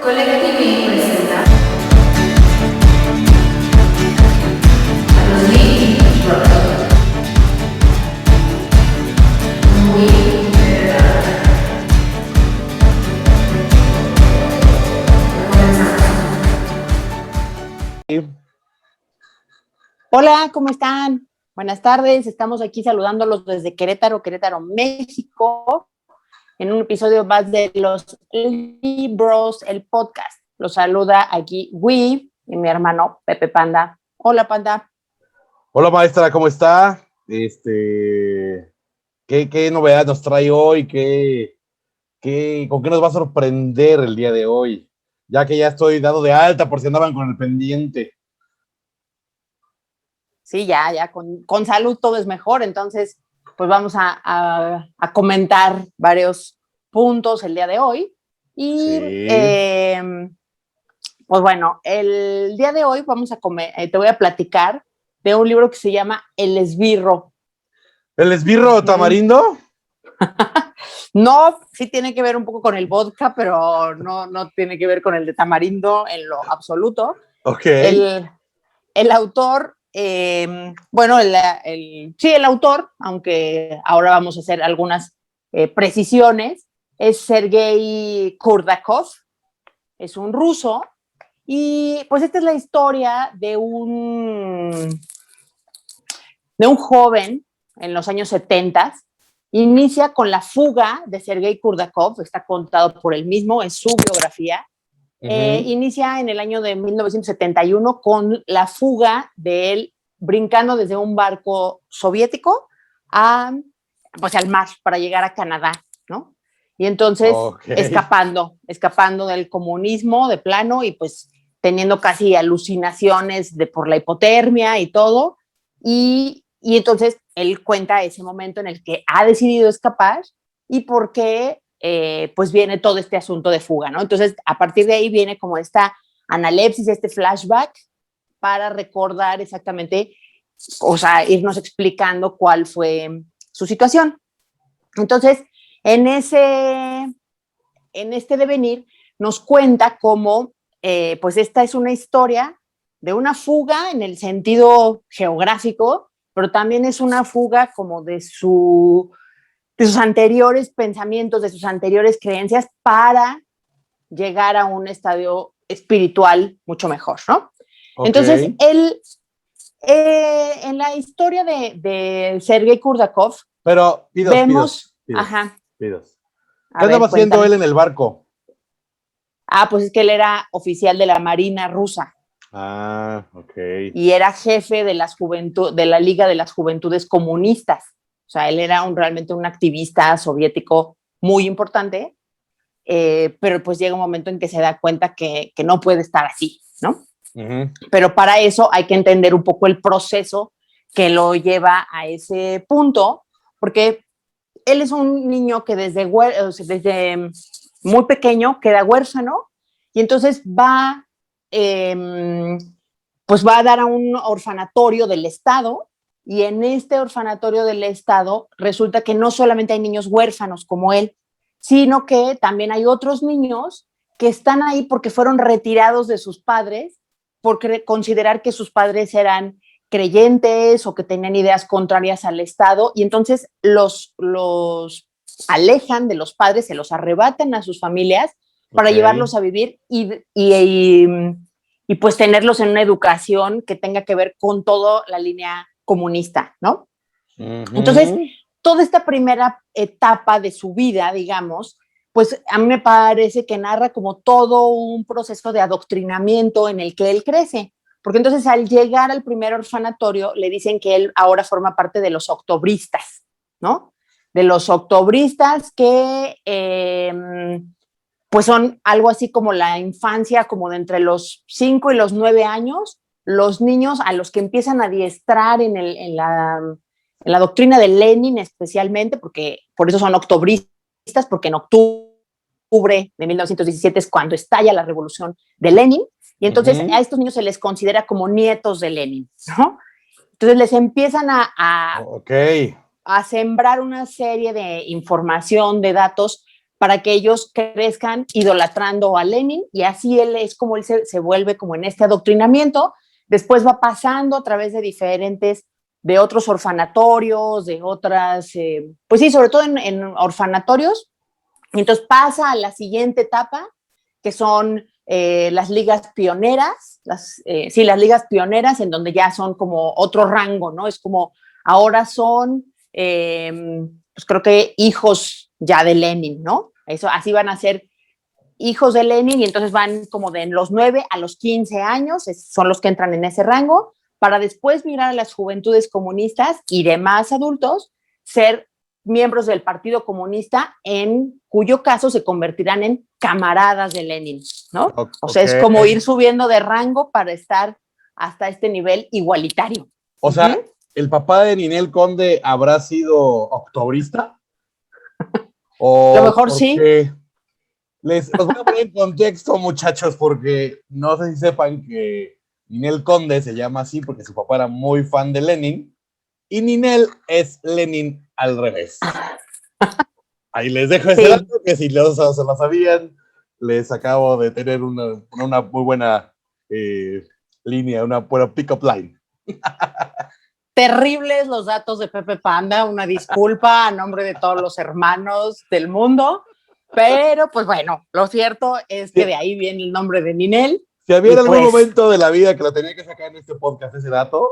Colectivi presenta a los Leading Brothers. Muy verdad. Hola, ¿cómo están? Buenas tardes, estamos aquí saludándolos desde Querétaro, México, en un episodio más de los Libros, el podcast. Los saluda aquí Wii y mi hermano Pepe Panda. Hola, Panda. Hola, maestra, ¿cómo está? ¿Qué novedad nos trae hoy? ¿Con qué nos va a sorprender el día de hoy? Ya que ya estoy dado de alta por si andaban con el pendiente. Sí, ya, con salud todo es mejor, entonces pues vamos a comentar varios puntos el día de hoy. Y Sí. pues bueno, el día de hoy te voy a platicar de un libro que se llama El Esbirro. ¿El esbirro tamarindo? No, sí tiene que ver un poco con el vodka, pero no tiene que ver con el de tamarindo en lo absoluto. Ok. El autor, bueno, el autor, aunque ahora vamos a hacer algunas precisiones, es Sergei Kurdakov, es un ruso, y pues esta es la historia de un joven en los años 70. Inicia con la fuga de Sergei Kurdakov, está contado por él mismo, en su biografía. Inicia en el año de 1971 con la fuga de él brincando desde un barco soviético pues al mar para llegar a Canadá, ¿no? Y entonces escapando del comunismo de plano y pues teniendo casi alucinaciones por la hipotermia y todo. Y entonces él cuenta ese momento en el que ha decidido escapar y por qué pues viene todo este asunto de fuga, ¿no? Entonces, a partir de ahí viene como esta analepsis, este flashback para recordar exactamente, o sea, irnos explicando cuál fue su situación. Entonces, en este devenir nos cuenta cómo, pues esta es una historia de una fuga en el sentido geográfico, pero también es una fuga como de sus anteriores pensamientos, de sus anteriores creencias para llegar a un estadio espiritual mucho mejor, ¿no? Okay. Entonces, él, en la historia de Sergei Kurdakov, pero vemos... Ajá. ¿Qué andaba haciendo él en el barco? Pues es que él era oficial de la Marina rusa. Ok. Y era jefe de la Liga de las Juventudes Comunistas. O sea, él era realmente un activista soviético muy importante, pero pues llega un momento en que se da cuenta que no puede estar así, ¿no? Pero para eso hay que entender un poco el proceso que lo lleva a ese punto, porque él es un niño que desde muy pequeño queda huérfano y entonces pues va a dar a un orfanatorio del Estado, y en este orfanatorio del Estado resulta que no solamente hay niños huérfanos como él, sino que también hay otros niños que están ahí porque fueron retirados de sus padres por considerar que sus padres eran creyentes o que tenían ideas contrarias al Estado, y entonces los alejan de los padres, se los arrebatan a sus familias para llevarlos a vivir y pues tenerlos en una educación que tenga que ver con toda la línea comunista, ¿no? Entonces, toda esta primera etapa de su vida, digamos, pues a mí me parece que narra como todo un proceso de adoctrinamiento en el que él crece, porque entonces al llegar al primer orfanatorio le dicen que él ahora forma parte de los octobristas, ¿no? De los octobristas que pues son algo así como la infancia, como de entre los 5 y los 9 años, los niños a los que empiezan a adiestrar en la doctrina de Lenin especialmente, porque por eso son octobristas, porque en octubre de 1917 es cuando estalla la revolución de Lenin, y entonces a estos niños se les considera como nietos de Lenin, ¿no? Entonces les empiezan a sembrar una serie de información, de datos, para que ellos crezcan idolatrando a Lenin, y así él es como él se vuelve como en este adoctrinamiento. Después va pasando a través de otros orfanatorios, de otras, pues sí, sobre todo en orfanatorios, y entonces pasa a la siguiente etapa, que son las ligas pioneras, las ligas pioneras, en donde ya son como otro rango, ¿no? Es como, ahora son, pues creo que hijos ya de Lenin, ¿no? Eso, así van a ser hijos de Lenin, y entonces van como de los 9 a los 15 años, son los que entran en ese rango, para después migrar a las juventudes comunistas y demás adultos, ser miembros del Partido Comunista, en cuyo caso se convertirán en camaradas de Lenin, ¿no? O sea, es como ir subiendo de rango para estar hasta este nivel igualitario. O sea, ¿el papá de Ninel Conde habrá sido octobrista? ¿O a lo mejor sí. Los voy a poner en contexto, muchachos, porque no sé si sepan que Ninel Conde se llama así porque su papá era muy fan de Lenin, y Ninel es Lenin al revés. Ahí les dejo ese dato, que si se lo sabían, les acabo de tener una muy buena línea, una buena pick-up line. Terribles los datos de Pepe Panda, una disculpa a nombre de todos los hermanos del mundo, pero pues bueno, lo cierto es que de ahí viene el nombre de Ninel. Si había algún momento de la vida que lo tenía que sacar en este podcast, ese dato,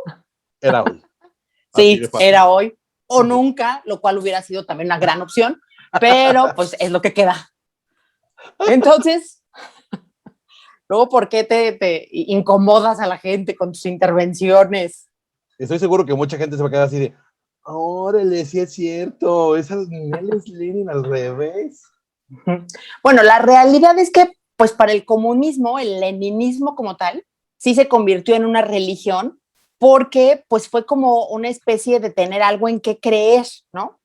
era hoy. Sí, era hoy o nunca, lo cual hubiera sido también una gran opción, pero pues es lo que queda. Entonces, luego, ¿por qué te incomodas a la gente con tus intervenciones? Estoy seguro que mucha gente se va a quedar así de, órale, sí es cierto, esas Ninel es Lenin al revés. Bueno, la realidad es que, pues para el comunismo, el leninismo como tal, sí se convirtió en una religión, porque pues fue como una especie de tener algo en qué creer, ¿no?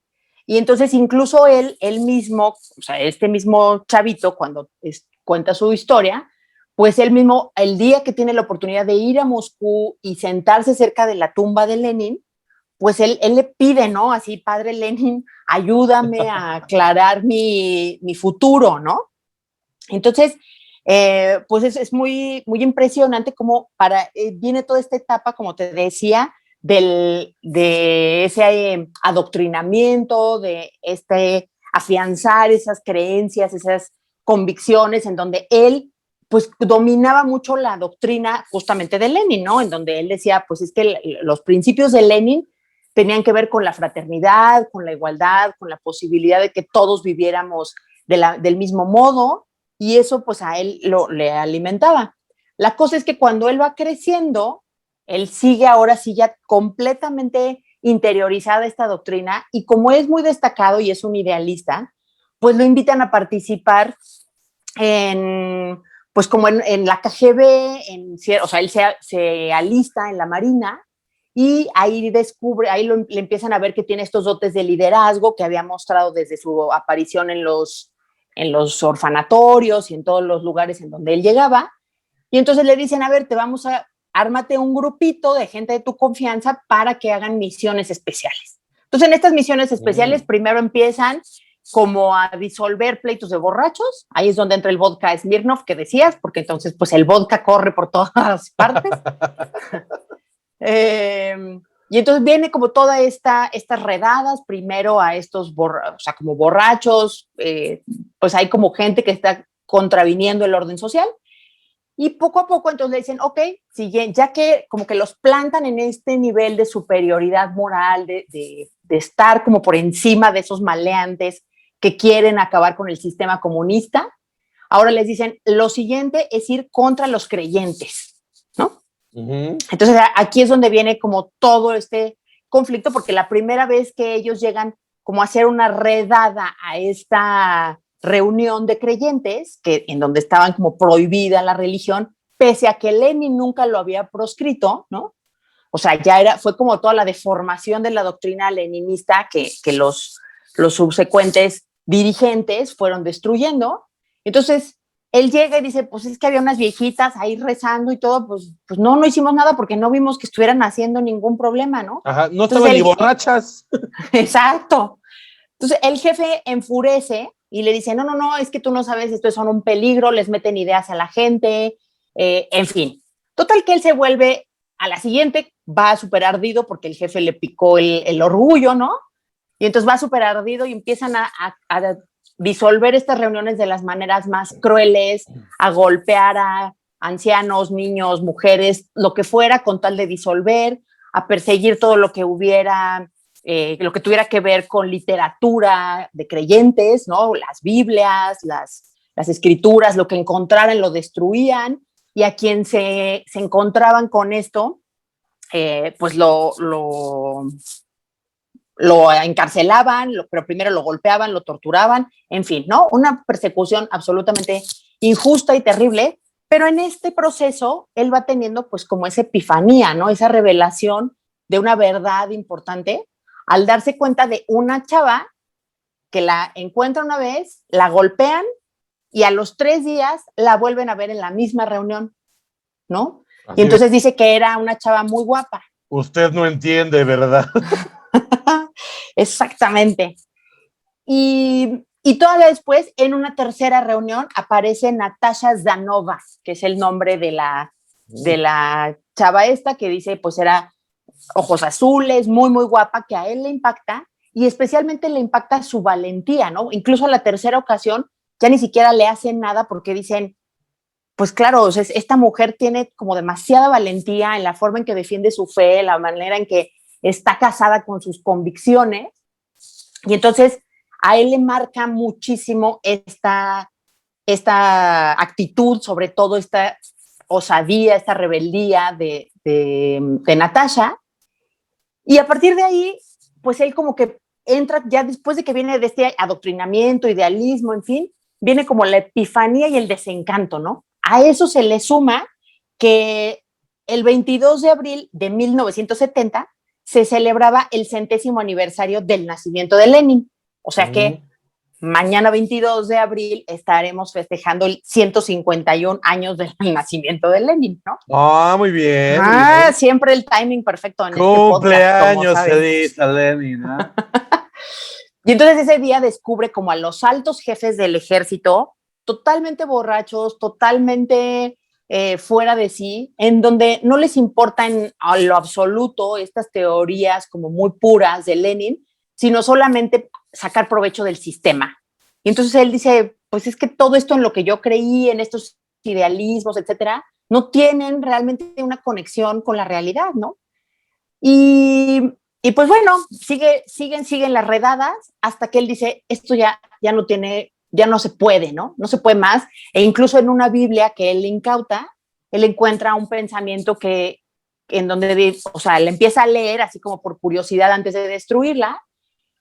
Y entonces incluso él mismo, o sea, este mismo chavito, cuando cuenta su historia, pues él mismo, el día que tiene la oportunidad de ir a Moscú y sentarse cerca de la tumba de Lenin, pues él le pide, ¿no? Así, padre Lenin, ayúdame a aclarar mi futuro, ¿no? Entonces, pues es muy, muy impresionante cómo viene toda esta etapa, como te decía, de ese adoctrinamiento, de afianzar esas creencias, esas convicciones, en donde él pues dominaba mucho la doctrina justamente de Lenin, ¿no? En donde él decía, pues es que los principios de Lenin tenían que ver con la fraternidad, con la igualdad, con la posibilidad de que todos viviéramos del mismo modo, y eso pues a él le alimentaba. La cosa es que cuando él va creciendo, él sigue ahora sí ya completamente interiorizada esta doctrina, y como es muy destacado y es un idealista, pues lo invitan a participar pues como en la KGB, o sea, él se alista en la Marina, y ahí le empiezan a ver que tiene estos dotes de liderazgo que había mostrado desde su aparición en los orfanatorios y en todos los lugares en donde él llegaba. Y entonces le dicen, a ver, ármate un grupito de gente de tu confianza para que hagan misiones especiales. Entonces, en estas misiones especiales, primero empiezan como a disolver pleitos de borrachos. Ahí es donde entra el vodka Smirnoff que decías, porque entonces pues el vodka corre por todas partes. Y entonces viene como toda estas redadas, primero a estos como borrachos, pues hay como gente que está contraviniendo el orden social, y poco a poco entonces le dicen, ok, ya que como que los plantan en este nivel de superioridad moral, de estar como por encima de esos maleantes que quieren acabar con el sistema comunista, ahora les dicen, lo siguiente es ir contra los creyentes, ¿no? Entonces aquí es donde viene como todo este conflicto, porque la primera vez que ellos llegan como a hacer una redada a esta reunión de creyentes, en donde estaban como prohibida la religión, pese a que Lenin nunca lo había proscrito, ¿no? O sea, fue como toda la deformación de la doctrina leninista que los subsecuentes dirigentes fueron destruyendo. Entonces, él llega y dice, pues es que había unas viejitas ahí rezando y todo, pues no hicimos nada porque no vimos que estuvieran haciendo ningún problema, ¿no? Ajá, no estaban ni borrachas. Exacto. Entonces el jefe enfurece y le dice, no, es que tú no sabes, estos son un peligro, les meten ideas a la gente, en fin. Total que él se vuelve, a la siguiente va súper ardido porque el jefe le picó el orgullo, ¿no? Y entonces va súper ardido y empiezan a disolver estas reuniones de las maneras más crueles, a golpear a ancianos, niños, mujeres, lo que fuera, con tal de disolver, a perseguir todo lo que hubiera, lo que tuviera que ver con literatura de creyentes, ¿no? Las Biblias, las escrituras, lo que encontraran lo destruían, y a quien se encontraban con esto, pues lo encarcelaban, pero primero lo golpeaban, lo torturaban, en fin, ¿no? Una persecución absolutamente injusta y terrible, pero en este proceso él va teniendo pues como esa epifanía, ¿no? Esa revelación de una verdad importante al darse cuenta de una chava que la encuentra una vez, la golpean y a los 3 días la vuelven a ver en la misma reunión, ¿no? Así Y entonces dice que era una chava muy guapa. Usted no entiende, ¿verdad? Exactamente. Y todavía después, en una tercera reunión, aparece Natasha Zdanova, que es el nombre de la chava esta, que dice, pues era ojos azules, muy, muy guapa, que a él le impacta, y especialmente le impacta su valentía, ¿no? Incluso a la tercera ocasión ya ni siquiera le hacen nada porque dicen, pues claro, o sea, esta mujer tiene como demasiada valentía en la forma en que defiende su fe, la manera en que está casada con sus convicciones, y entonces a él le marca muchísimo esta actitud, sobre todo esta osadía, esta rebeldía de Natasha, y a partir de ahí, pues él como que entra, ya después de que viene de este adoctrinamiento, idealismo, en fin, viene como la epifanía y el desencanto, ¿no? A eso se le suma que el 22 de abril de 1970 se celebraba el 100º aniversario del nacimiento de Lenin. O sea que mañana 22 de abril estaremos festejando el 151 años del nacimiento de Lenin, ¿no? Ah, muy bien, muy bien. Siempre el timing perfecto en este podcast, como Cumpleaños sabes. feliz a Lenin, ¿eh? Y entonces ese día descubre como a los altos jefes del ejército totalmente borrachos, totalmente fuera de sí, en donde no les importa en a lo absoluto estas teorías como muy puras de Lenin, sino solamente sacar provecho del sistema. Y entonces él dice, pues es que todo esto en lo que yo creí, en estos idealismos, etcétera, no tienen realmente una conexión con la realidad, ¿no? Y pues bueno, siguen las redadas hasta que él dice, esto ya no tiene, ya no se puede, ¿no? No se puede más. E incluso en una Biblia que él incauta, él encuentra un pensamiento que, en donde, o sea, le empieza a leer así como por curiosidad antes de destruirla,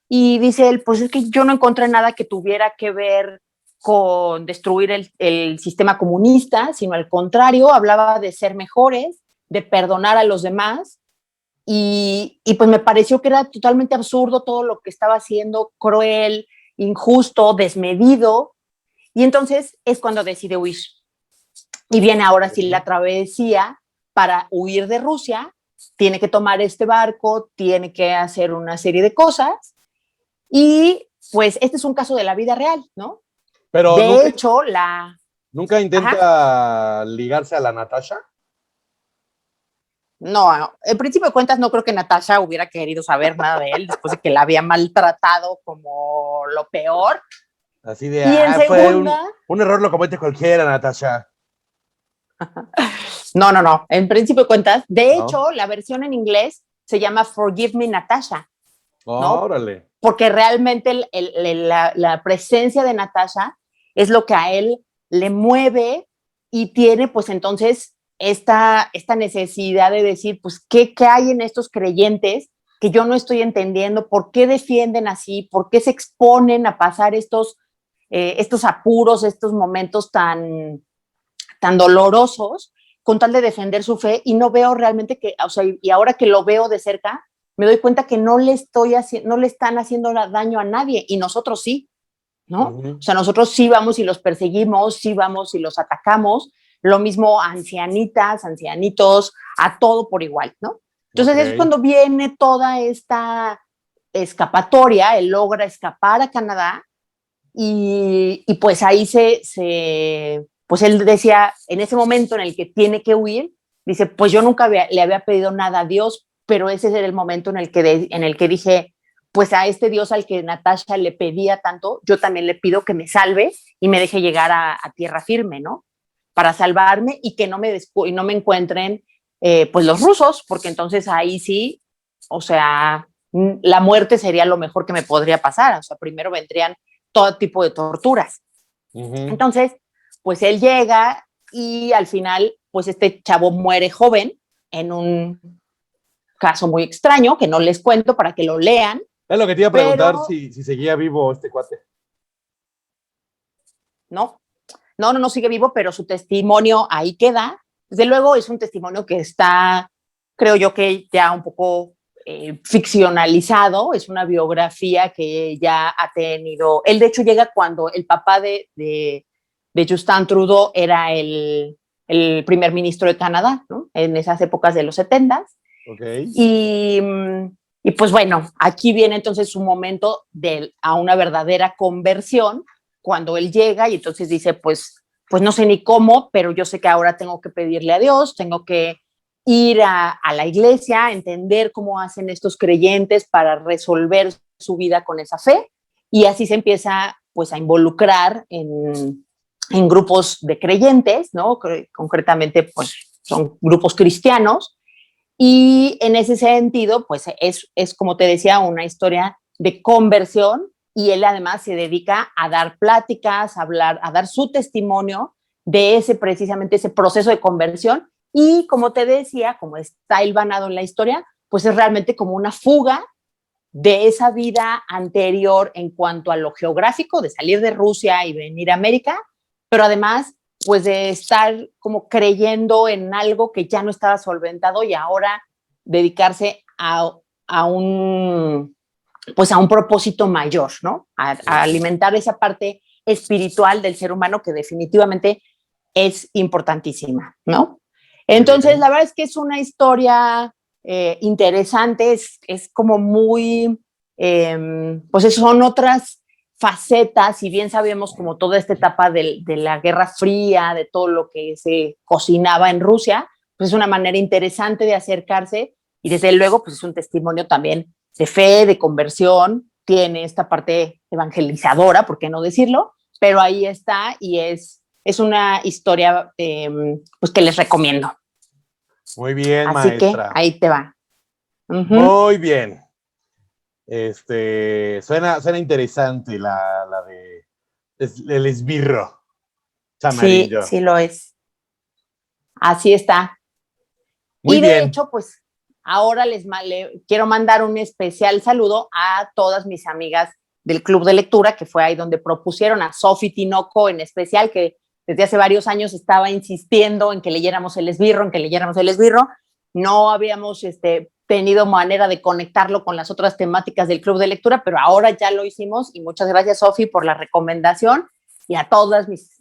y dice él, pues es que yo no encontré nada que tuviera que ver con destruir el sistema comunista, sino al contrario, hablaba de ser mejores, de perdonar a los demás. Y pues me pareció que era totalmente absurdo todo lo que estaba haciendo, cruel, injusto, desmedido. Y entonces es cuando decide huir. Y viene ahora sí la travesía para huir de Rusia. Tiene que tomar este barco, tiene que hacer una serie de cosas. Y pues este es un caso de la vida real, ¿no? Pero de hecho, ¿nunca intenta ligarse a la Natasha? No, en principio de cuentas no creo que Natasha hubiera querido saber nada de él después de que la había maltratado como lo peor. Así de, y en segunda, un error lo comete cualquiera, Natasha. No, en principio de cuentas, de hecho, la versión en inglés se llama Forgive Me, Natasha, ¿no? Órale. Porque realmente la presencia de Natasha es lo que a él le mueve y tiene pues entonces esta necesidad de decir, pues, ¿qué hay en estos creyentes que yo no estoy entendiendo? ¿Por qué defienden así? ¿Por qué se exponen a pasar estos apuros, estos momentos tan dolorosos con tal de defender su fe? Y no veo realmente que, o sea, y ahora que lo veo de cerca, me doy cuenta que no le están haciendo daño a nadie, y nosotros sí, ¿no? O sea, nosotros sí vamos y los perseguimos, sí vamos y los atacamos, lo mismo a ancianitas, ancianitos, a todo por igual, ¿no? Entonces es cuando viene toda esta escapatoria, él logra escapar a Canadá y pues ahí pues él decía, en ese momento en el que tiene que huir, dice, pues yo nunca le había pedido nada a Dios, pero ese era el momento en el que dije, pues a este Dios al que Natasha le pedía tanto, yo también le pido que me salve y me deje llegar a tierra firme, ¿no? Para salvarme y que no me encuentren pues los rusos, porque entonces ahí sí, o sea, la muerte sería lo mejor que me podría pasar, o sea, primero vendrían todo tipo de torturas. Entonces, pues él llega y al final, pues este chavo muere joven en un caso muy extraño, que no les cuento para que lo lean. Es lo que te iba a preguntar, si seguía vivo este cuate. No sigue vivo, pero su testimonio ahí queda. Desde luego es un testimonio que está, creo yo que ya un poco ficcionalizado, es una biografía que ya ha tenido, él de hecho llega cuando el papá de Justin Trudeau era el primer ministro de Canadá, ¿no? En esas épocas de los 70. Okay. Y pues bueno, aquí viene entonces su momento a una verdadera conversión, cuando él llega y entonces dice, pues no sé ni cómo, pero yo sé que ahora tengo que pedirle a Dios, tengo que ir a la iglesia, entender cómo hacen estos creyentes para resolver su vida con esa fe, y así se empieza pues a involucrar en grupos de creyentes, ¿no? Concretamente pues son grupos cristianos, y en ese sentido pues es como te decía, una historia de conversión, y él además se dedica a dar pláticas, a dar su testimonio de precisamente ese proceso de conversión. Y como te decía, como está hilvanado en la historia, pues es realmente como una fuga de esa vida anterior en cuanto a lo geográfico, de salir de Rusia y venir a América, pero además pues de estar como creyendo en algo que ya no estaba solventado y ahora dedicarse a un propósito mayor, ¿no? A alimentar esa parte espiritual del ser humano que definitivamente es importantísima, ¿no? Entonces, la verdad es que es una historia interesante, es como muy, pues son otras facetas, si bien sabemos como toda esta etapa de la Guerra Fría, de todo lo que se cocinaba en Rusia, pues es una manera interesante de acercarse, y desde luego pues es un testimonio también de fe, de conversión, tiene esta parte evangelizadora, ¿por qué no decirlo? Pero ahí está, y es una historia pues que les recomiendo. Muy bien, así maestra. Que ahí te va. Muy bien. Suena interesante la de el esbirro amarillo. Sí lo es. Así está. Muy y bien. De hecho, pues ahora le quiero mandar un especial saludo a todas mis amigas del Club de Lectura, que fue ahí donde propusieron, a Sofi Tinoco en especial, que desde hace varios años estaba insistiendo en que leyéramos El Esbirro, No habíamos tenido manera de conectarlo con las otras temáticas del Club de Lectura, pero ahora ya lo hicimos, y muchas gracias, Sofi, por la recomendación, y a todas mis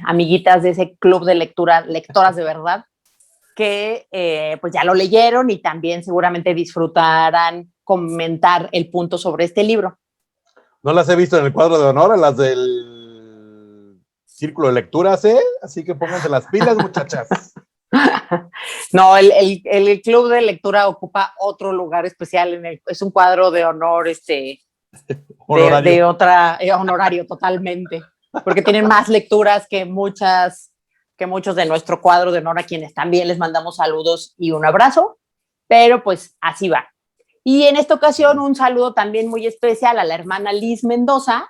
amiguitas de ese Club de Lectura, lectoras de verdad, que pues ya lo leyeron y también seguramente disfrutarán comentar el punto sobre este libro. No las he visto en el cuadro de honor, a las del círculo de lecturas, ¿eh? Así que pónganse las pilas, muchachas. No, el Club de Lectura ocupa otro lugar especial, es un cuadro de honor, Honorario. Honorario totalmente, porque tienen más lecturas que muchos de nuestro cuadro de honor, a quienes también les mandamos saludos y un abrazo, pero pues así va. Y en esta ocasión un saludo también muy especial a la hermana Liz Mendoza,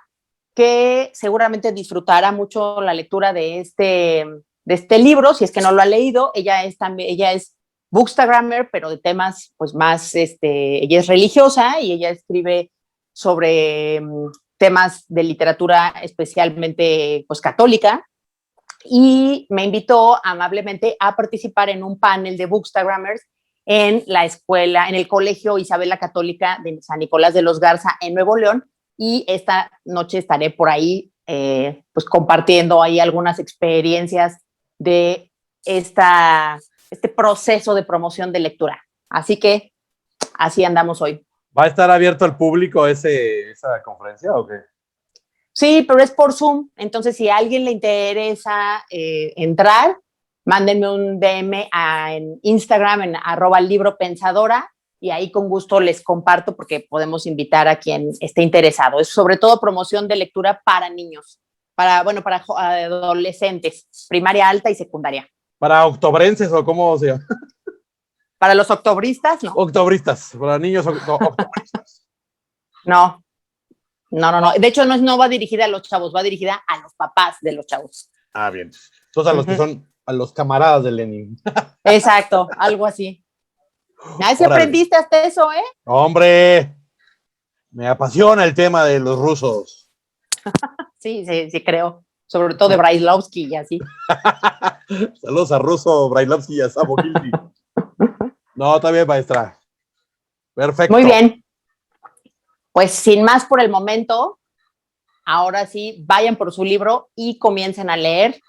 que seguramente disfrutará mucho la lectura de este libro, si es que no lo ha leído. Ella es bookstagrammer, pero de temas pues más, ella es religiosa y ella escribe sobre temas de literatura especialmente pues católica, y me invitó amablemente a participar en un panel de bookstagrammers en la escuela, en el Colegio Isabel la Católica de San Nicolás de los Garza en Nuevo León, y esta noche estaré por ahí pues compartiendo ahí algunas experiencias de este proceso de promoción de lectura. Así que así andamos hoy. ¿Va a estar abierto al público esa conferencia o qué? Sí, pero es por Zoom. Entonces, si a alguien le interesa entrar, mándenme un DM en Instagram, en @libropensadora, y ahí con gusto les comparto porque podemos invitar a quien esté interesado. Es sobre todo promoción de lectura para niños, para adolescentes, primaria alta y secundaria. ¿Para octobrenses o cómo se llama? Para los octobristas, no. Octobristas, para niños octobristas. No. De hecho, no va dirigida a los chavos, va dirigida a los papás de los chavos. Ah, bien. Entonces a los que son, a los camaradas de Lenin. Exacto, algo así. Ay, si Órale. aprendiste hasta eso, ¿eh? Hombre, me apasiona el tema de los rusos. Sí, creo. Sobre todo de Brailovsky y así. Saludos a Russo, Brailovsky y a Sabo Gildi. No, está bien, maestra. Perfecto. Muy bien. Pues sin más por el momento, ahora sí, vayan por su libro y comiencen a leer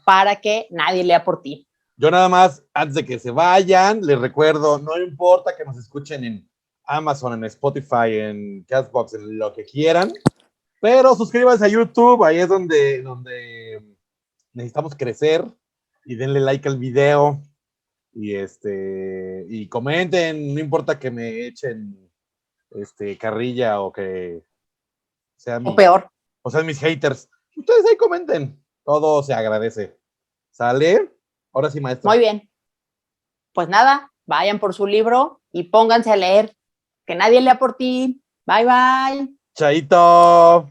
para que nadie lea por ti. Yo nada más, antes de que se vayan, les recuerdo, no importa que nos escuchen en Amazon, en Spotify, en Castbox, en lo que quieran, pero suscríbanse a YouTube, ahí es donde necesitamos crecer, y denle like al video, y comenten, no importa que me echen carrilla o que sean O peor. mis haters. Ustedes ahí comenten, todo se agradece. ¿Sale? Ahora sí, maestra. Muy bien. Pues nada, vayan por su libro y pónganse a leer. Que nadie lea por ti. Bye, bye. Chaito.